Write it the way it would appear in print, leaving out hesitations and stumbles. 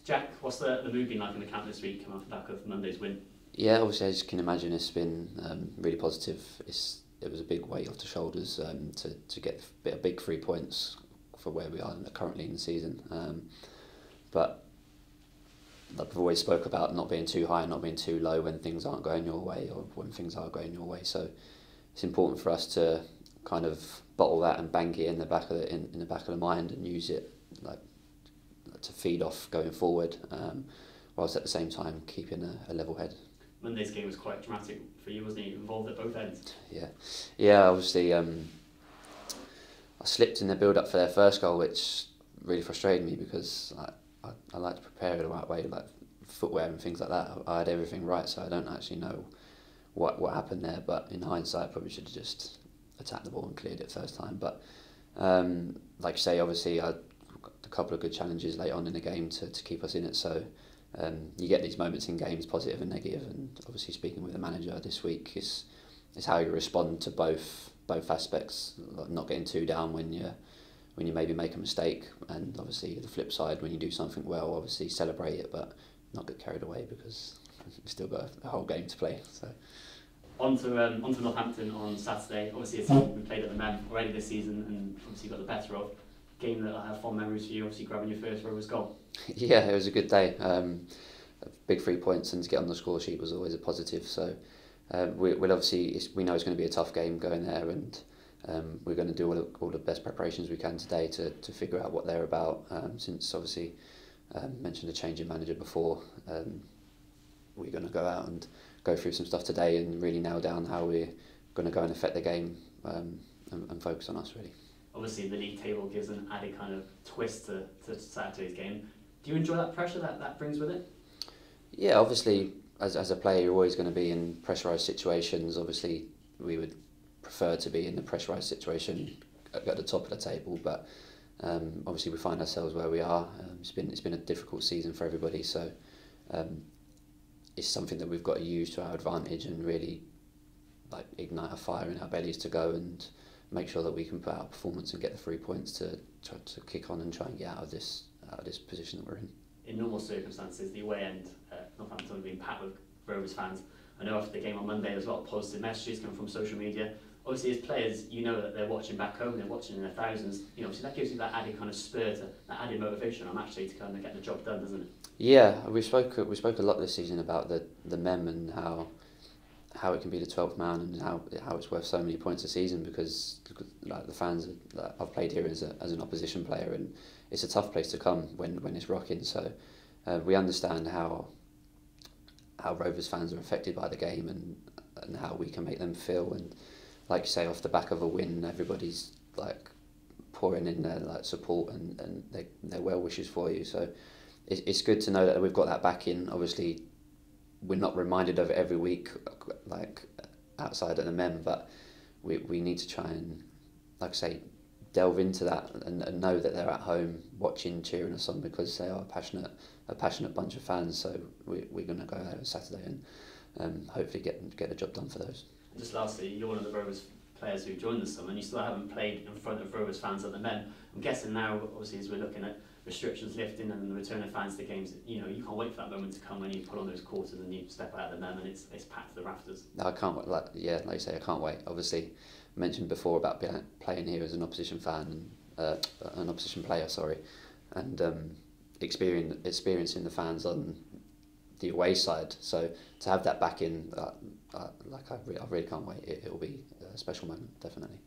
Jack, what's the mood been like in the camp this week, coming off the back of Monday's win? Yeah, obviously, as you can imagine, it's been really positive. It was a big weight off the shoulders to get a big 3 points for where we are currently in the season. But like we've always spoke about not being too high and not being too low when things aren't going your way or when things are going your way. So it's important for us to kind of bottle that and bank it in the back of the mind and use it like to feed off going forward, whilst at the same time keeping a level head. Monday's game was quite dramatic for you, wasn't it? You were involved at both ends. Yeah. Obviously, I slipped in the build-up for their first goal, which really frustrated me because I like to prepare it the right way, like footwear and things like that. I had everything right, so I don't actually know what happened there. But in hindsight, I probably should have just attacked the ball and cleared it first time. But like you say, obviously, I got a couple of good challenges late on in the game to keep us in it. So you get these moments in games, positive and negative, and obviously speaking with the manager this week is how you respond to both aspects, like not getting too down when you maybe make a mistake, and obviously the flip side, when you do something well, obviously celebrate it, but not get carried away because we've still got a whole game to play. So on to Northampton on Saturday. Obviously, a team we played at the Mem already this season, and obviously got the better of. Game that I have fond memories for you, obviously grabbing your first Rovers goal. Yeah, it was a good day. Big 3 points and to get on the score sheet was always a positive. So we'll obviously, we know it's going to be a tough game going there, and we're going to do all the best preparations we can today to figure out what they're about. Since obviously mentioned a change in manager before, we're going to go out and go through some stuff today and really nail down how we're going to go and affect the game, and focus on us really. Obviously, the league table gives an added kind of twist to Saturday's game. Do you enjoy that pressure that brings with it? Yeah, obviously, as a player, you're always going to be in pressurised situations. Obviously, we would prefer to be in the pressurised situation at the top of the table, but obviously we find ourselves where we are. It's been a difficult season for everybody, so it's something that we've got to use to our advantage and really like ignite a fire in our bellies to go and make sure that we can put out a performance and get the 3 points to try to kick on and try and get out of this position that we're in. In normal circumstances, the away end at Northampton would have been packed with Rovers fans. I know after the game on Monday, there was a lot of positive messages coming from social media. Obviously, as players, you know that they're watching back home, they're watching in their thousands. You know, so that gives you that added kind of spur, that added motivation on match day to kind of get the job done, doesn't it? Yeah, we spoke a lot this season about the Mem and how it can be the 12th man and how it's worth so many points a season because like the fans that I've played here as an opposition player, and it's a tough place to come when it's rocking. So we understand how Rovers fans are affected by the game and how we can make them feel. And like you say, off the back of a win, everybody's like pouring in their like support and their well wishes for you. So it's good to know that we've got that backing. Obviously, we're not reminded of it every week, like outside of the Mem, but we need to try and, like I say, delve into that and know that they're at home watching, cheering us on because they are a passionate bunch of fans. So we're going to go there on Saturday and hopefully get the job done for those. Just lastly, you're one of the Rovers players who joined this summer, and you still haven't played in front of Rovers fans at the Mem. I'm guessing now, obviously, as we're looking at restrictions lifting and the return of fans to games, you know, you can't wait for that moment to come when you put on those quarters and you step out of the Mem and it's packed to the rafters. No, I can't wait. Like you say, I can't wait. Obviously, I mentioned before about playing here as an opposition fan, an opposition player, sorry, and experiencing the fans on the away side. So to have that back in, I really can't wait. It will be a special moment, definitely.